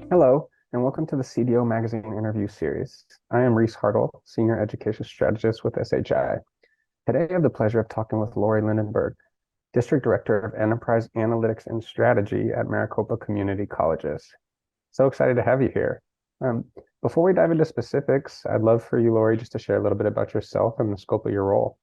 Hello, and welcome to the CDO Magazine interview series. I am Reese Hartle, Senior Education Strategist with SHI. Today, I have the pleasure of talking with Lori Lindenberg, District Director of Enterprise Analytics and Strategy at Maricopa Community Colleges. So excited to have you here. Before we dive into specifics, I'd love for you, Lori, just to share a little bit about yourself and the scope of your role.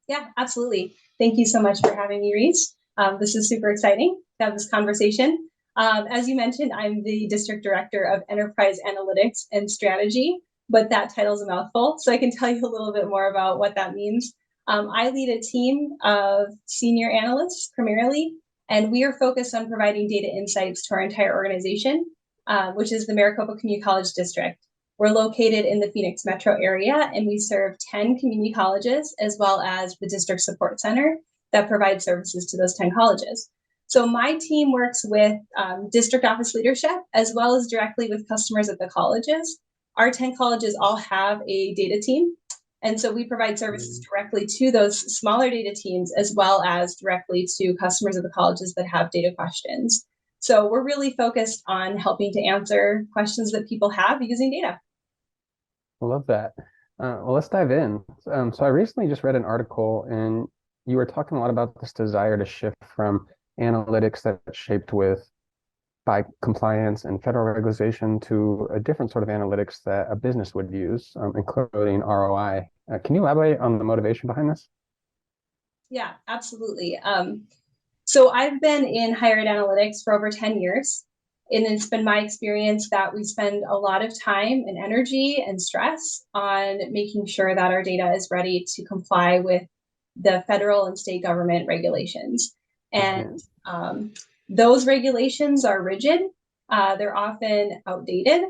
Yeah, absolutely. Thank you so much for having me, Reese. This is super exciting to have this conversation. As you mentioned, I'm the District Director of Enterprise Analytics and Strategy, but that title is a mouthful, so I can tell you a little bit more about what that means. I lead a team of senior analysts primarily, and we are focused on providing data insights to our entire organization, which is the Maricopa Community College District. We're located in the Phoenix metro area, and we serve 10 community colleges as well as the district support center that provides services to those 10 colleges. So my team works with district office leadership as well as directly with customers at the colleges. Our 10 colleges all have a data team. And so we provide services directly to those smaller data teams as well as directly to customers at the colleges that have data questions. So we're really focused on helping to answer questions that people have using data. I love that. Well, let's dive in. So I recently just read an article, and you were talking a lot about this desire to shift from analytics that's shaped by compliance and federal regulation to a different sort of analytics that a business would use, including ROI. Can you elaborate on the motivation behind this? Yeah, absolutely. So I've been in higher ed analytics for over 10 years. And it's been my experience that we spend a lot of time and energy and stress on making sure that our data is ready to comply with the federal and state government regulations. And those regulations are rigid. They're often outdated.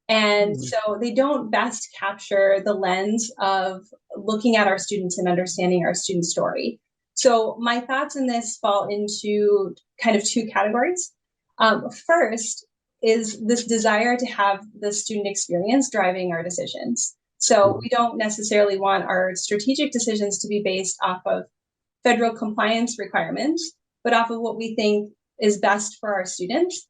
And so they don't best capture the lens of looking at our students and understanding our student story. So my thoughts in this fall into kind of two categories. First is this desire to have the student experience driving our decisions. So we don't necessarily want our strategic decisions to be based off of federal compliance requirements, but off of what we think is best for our students.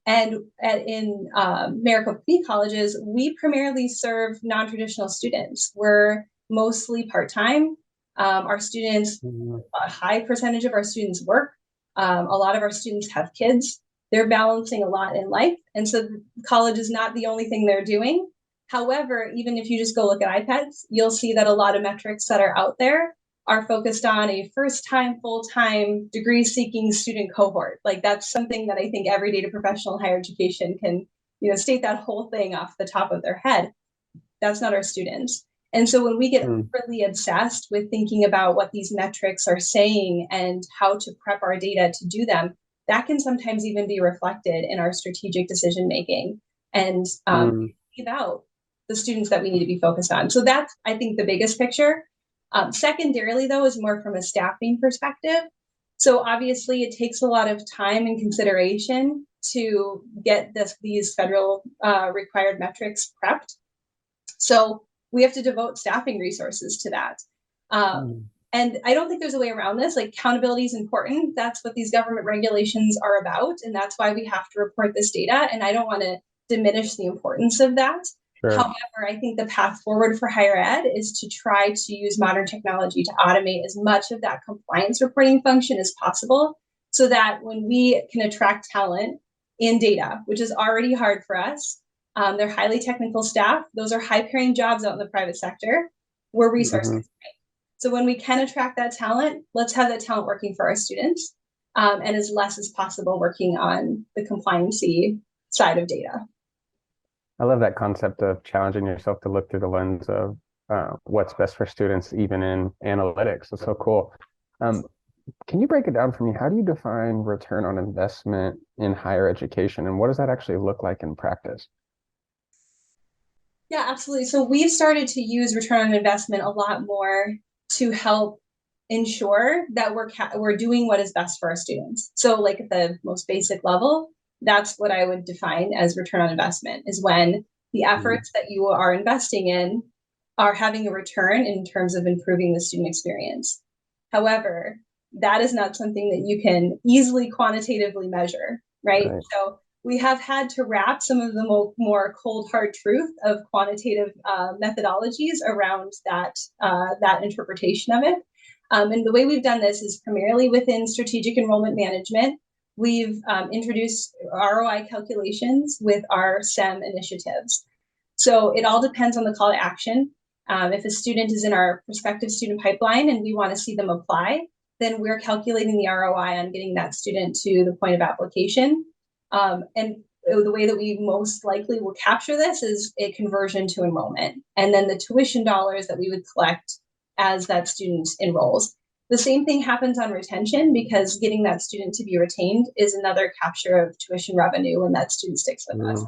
And in Maricopa Community Colleges, we primarily serve non-traditional students. We're mostly part-time. Our students, a high percentage of our students work. A lot of our students have kids. They're balancing a lot in life. And so college is not the only thing they're doing. However, even if you just go look at iPads, you'll see that a lot of metrics that are out there are focused on a first-time, full-time, degree-seeking student cohort. Like that's something that I think every data professional in higher education can, state that whole thing off the top of their head. That's not our students. And so when we get really obsessed with thinking about what these metrics are saying and how to prep our data to do them, that can sometimes even be reflected in our strategic decision making and about the students that we need to be focused on. So that's, I think, the biggest picture. Secondarily, though, is more from a staffing perspective. So obviously, it takes a lot of time and consideration to get these federal required metrics prepped. So we have to devote staffing resources to that. And I don't think there's a way around this. Like accountability is important. That's what these government regulations are about. And that's why we have to report this data. And I don't want to diminish the importance of that. Sure. However, I think the path forward for higher ed is to try to use modern technology to automate as much of that compliance reporting function as possible so that when we can attract talent in data, which is already hard for us, they're highly technical staff. Those are high-paying jobs out in the private sector. We're resources. So when we can attract that talent, let's have that talent working for our students and as less as possible working on the compliancy side of data. I love that concept of challenging yourself to look through the lens of what's best for students, even in analytics. It's so cool. Can you break it down for me? How do you define return on investment in higher education, and what does that actually look like in practice? Yeah, absolutely. So we've started to use return on investment a lot more to help ensure that we're doing what is best for our students. So like at the most basic level, that's what I would define as return on investment, is when the efforts that you are investing in are having a return in terms of improving the student experience. However, that is not something that you can easily quantitatively measure, right? So We have had to wrap some of the more cold, hard truth of quantitative methodologies around that interpretation of it. And the way we've done this is primarily within strategic enrollment management. We've introduced ROI calculations with our SEM initiatives. So it all depends on the call to action. If a student is in our prospective student pipeline and we want to see them apply, then we're calculating the ROI on getting that student to the point of application. And the way that we most likely will capture this is a conversion to enrollment, and then the tuition dollars that we would collect as that student enrolls. The same thing happens on retention, because getting that student to be retained is another capture of tuition revenue when that student sticks with us.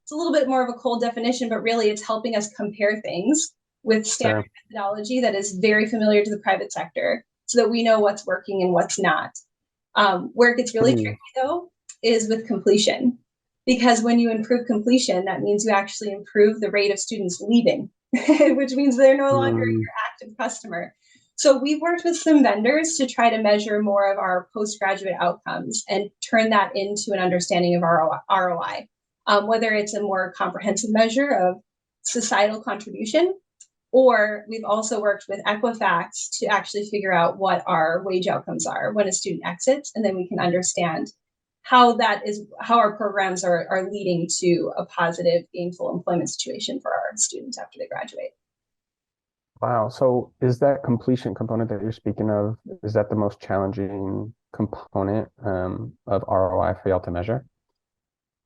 It's a little bit more of a cold definition, but really it's helping us compare things with standard methodology that is very familiar to the private sector, so that we know what's working and what's not. Where it gets really tricky, though, is with completion, because when you improve completion, that means you actually improve the rate of students leaving, which means they're no longer your active customer. So we've worked with some vendors to try to measure more of our postgraduate outcomes and turn that into an understanding of ROI, whether it's a more comprehensive measure of societal contribution, or we've also worked with Equifax to actually figure out what our wage outcomes are when a student exits, and then we can understand how our programs are leading to a positive gainful employment situation for our students after they graduate. Wow. So is that completion component that you're speaking of, is that the most challenging component of ROI for y'all to measure?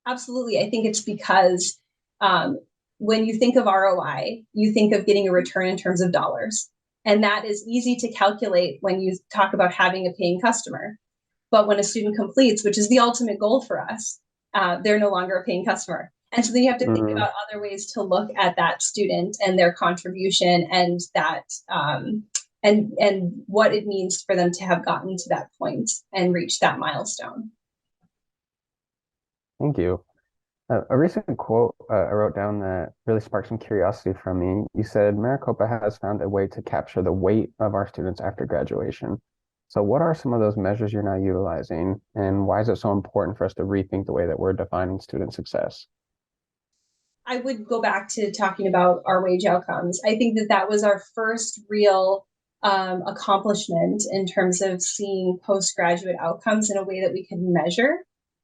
Absolutely. I think it's because when you think of ROI, you think of getting a return in terms of dollars. And that is easy to calculate when you talk about having a paying customer. But when a student completes, which is the ultimate goal for us, they're no longer a paying customer. And so then you have to think about other ways to look at that student and their contribution, and that and what it means for them to have gotten to that point and reached that milestone. Thank you. A recent quote I wrote down that really sparked some curiosity from me. You said, Maricopa has found a way to capture the weight of our students after graduation. So what are some of those measures you're now utilizing, and why is it so important for us to rethink the way that we're defining student success? I would go back to talking about our wage outcomes. I think that was our first real accomplishment in terms of seeing postgraduate outcomes in a way that we can measure.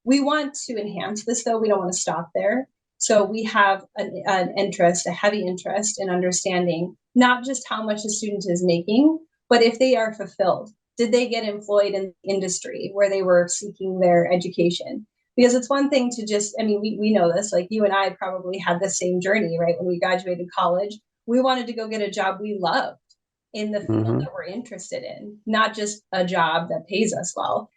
We want to enhance this, though. We don't want to stop there. So we have an interest, a heavy interest in understanding not just how much a student is making, but if they are fulfilled. Did they get employed in the industry where they were seeking their education? Because it's one thing to just, I mean, we know this, like you and I probably had the same journey, right? When we graduated college, we wanted to go get a job we loved in the field that we're interested in, not just a job that pays us well.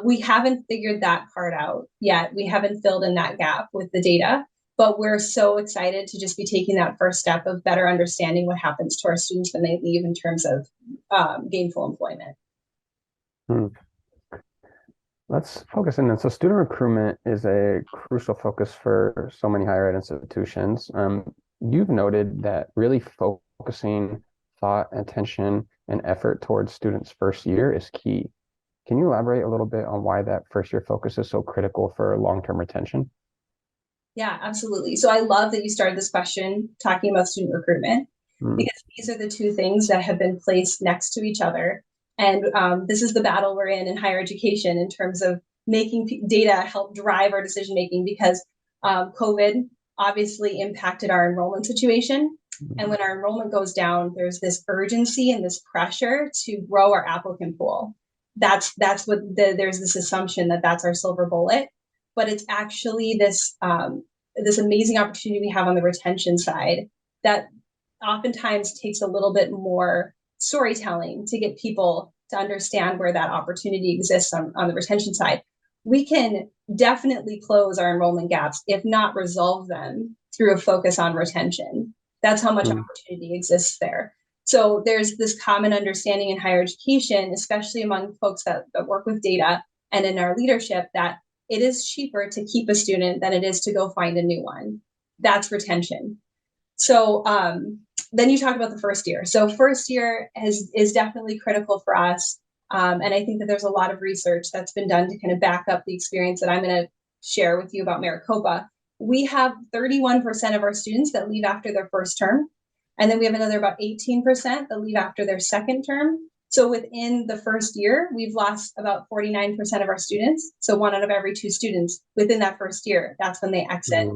We haven't figured that part out yet. We haven't filled in that gap with the data, but we're so excited to just be taking that first step of better understanding what happens to our students when they leave in terms of gainful employment. Let's focus in. So student recruitment is a crucial focus for so many higher ed institutions. You've noted that really focusing thought, attention, and effort towards students' first year is key. Can you elaborate a little bit on why that first year focus is so critical for long-term retention? Yeah, absolutely. So I love that you started this question talking about student recruitment, because these are the two things that have been placed next to each other. And this is the battle we're in higher education in terms of making data help drive our decision making, because COVID obviously impacted our enrollment situation. And when our enrollment goes down, there's this urgency and this pressure to grow our applicant pool. That's what there's this assumption that that's our silver bullet, but it's actually this this amazing opportunity we have on the retention side that oftentimes takes a little bit more storytelling to get people to understand where that opportunity exists on the retention side. We can definitely close our enrollment gaps, if not resolve them, through a focus on retention. That's how much opportunity exists there. So there's this common understanding in higher education, especially among folks that work with data and in our leadership, that it is cheaper to keep a student than it is to go find a new one. That's retention. So then you talk about the first year. So first year is definitely critical for us. And I think that there's a lot of research that's been done to kind of back up the experience that I'm going to share with you about Maricopa. We have 31% of our students that leave after their first term. And then we have another about 18% that leave after their second term. So within the first year, we've lost about 49% of our students. So 1 out of every 2 students within that first year, that's when they exit.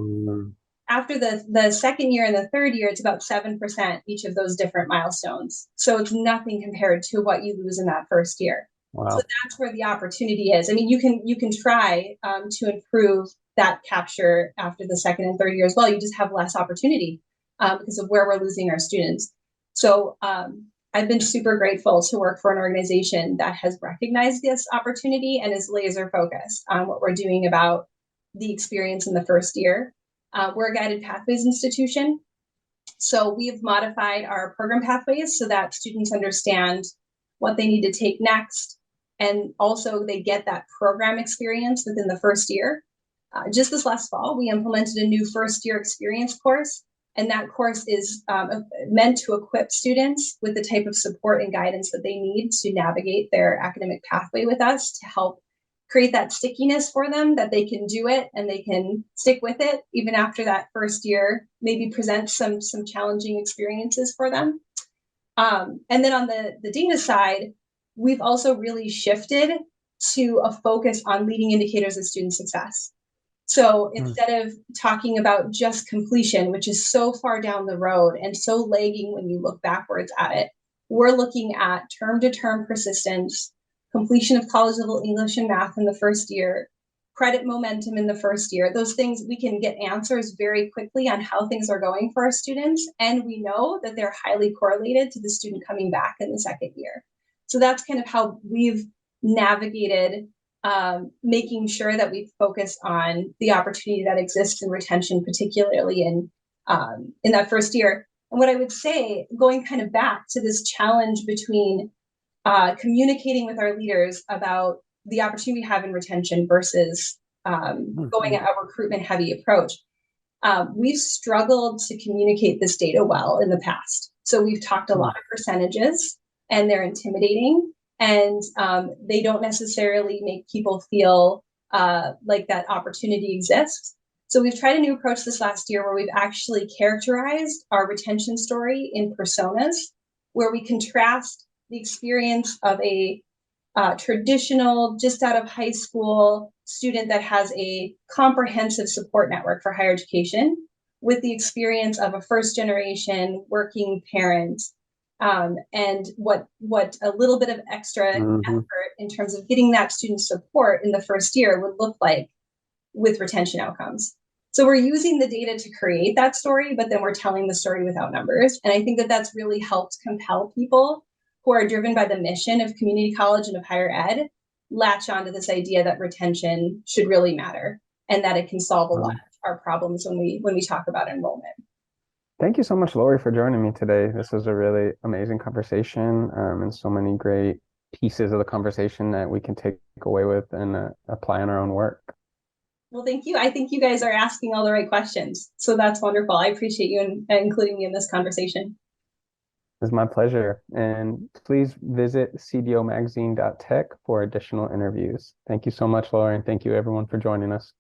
After the second year and the third year, it's about 7% each of those different milestones. So it's nothing compared to what you lose in that first year. Wow. So that's where the opportunity is. I mean, you can try to improve that capture after the second and third year as well. You just have less opportunity because of where we're losing our students. So I've been super grateful to work for an organization that has recognized this opportunity and is laser focused on what we're doing about the experience in the first year. We're a guided pathways institution. So we've modified our program pathways so that students understand what they need to take next. And also they get that program experience within the first year. Just this last fall, we implemented a new first year experience course. And that course is meant to equip students with the type of support and guidance that they need to navigate their academic pathway with us to help create that stickiness for them, that they can do it and they can stick with it even after that first year, maybe present some challenging experiences for them. And then on the data side, we've also really shifted to a focus on leading indicators of student success. So instead of talking about just completion, which is so far down the road and so lagging when you look backwards at it, we're looking at term-to-term persistence, completion of college level English and math in the first year, credit momentum in the first year. Those things, we can get answers very quickly on how things are going for our students. And we know that they're highly correlated to the student coming back in the second year. So that's kind of how we've navigated making sure that we focus on the opportunity that exists in retention, particularly in that first year. And what I would say, going kind of back to this challenge between communicating with our leaders about the opportunity we have in retention versus going at a recruitment heavy approach. We've struggled to communicate this data well in the past. So we've talked a lot of percentages and they're intimidating and they don't necessarily make people feel like that opportunity exists. So we've tried a new approach this last year where we've actually characterized our retention story in personas, where we contrast the experience of a traditional, just out of high school student that has a comprehensive support network for higher education with the experience of a first generation working parent, and what a little bit of extra effort in terms of getting that student support in the first year would look like with retention outcomes. So we're using the data to create that story, but then we're telling the story without numbers. And I think that that's really helped compel people who are driven by the mission of community college and of higher ed, latch onto this idea that retention should really matter and that it can solve a lot of our problems when we talk about enrollment. Thank you so much, Lori, for joining me today. This was a really amazing conversation and so many great pieces of the conversation that we can take away with and apply in our own work. Well, thank you. I think you guys are asking all the right questions. So that's wonderful. I appreciate you including me in this conversation. It's my pleasure. And please visit cdomagazine.tech for additional interviews. Thank you so much, Laura, and thank you everyone for joining us.